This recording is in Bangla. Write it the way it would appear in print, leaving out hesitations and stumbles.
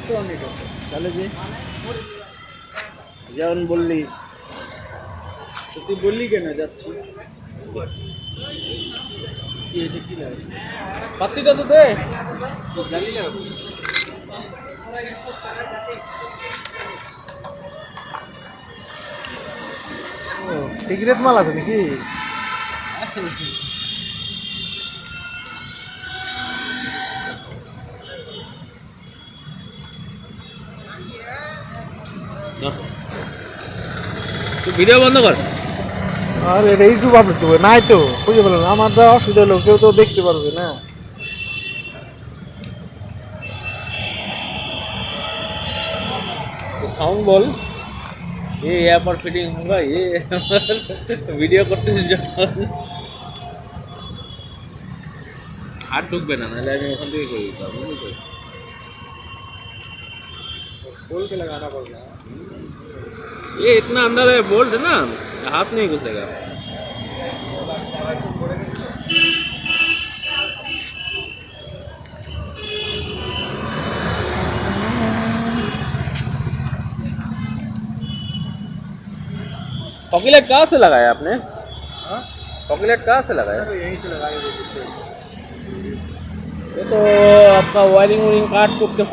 তাহলে যে যেমন বললি তুই বললি কেন যাচ্ছি পাত্তিটা তো দে জানি না সিগারেট মাল আছে নাকি? ভিডিও বন্ধ কর। আর এটা ইউটিউব আপলোড দেবো নাই তো খুঁজে পেলাম না। আমার অসুবিধা হলো, কেউ তো দেখতে পারবে না। तो साउंड बोल ये यहाँ पर फिटिंग होगा ये वीडियो करते যখন हाथ ঢুকবে না নাহলে আমি ওখান থেকে করে দিতাম বুঝলি তো बोल के लगाना पड़ेगा ये इतना अंदर है बोल्ट है ना हाथ नहीं घुसेगा कॉकलेट कहाँ से लगाया आपने? कॉकलेट कहाँ से लगाया? यहीं से लगाया। ये तो आपका वायरिंग काट टूट के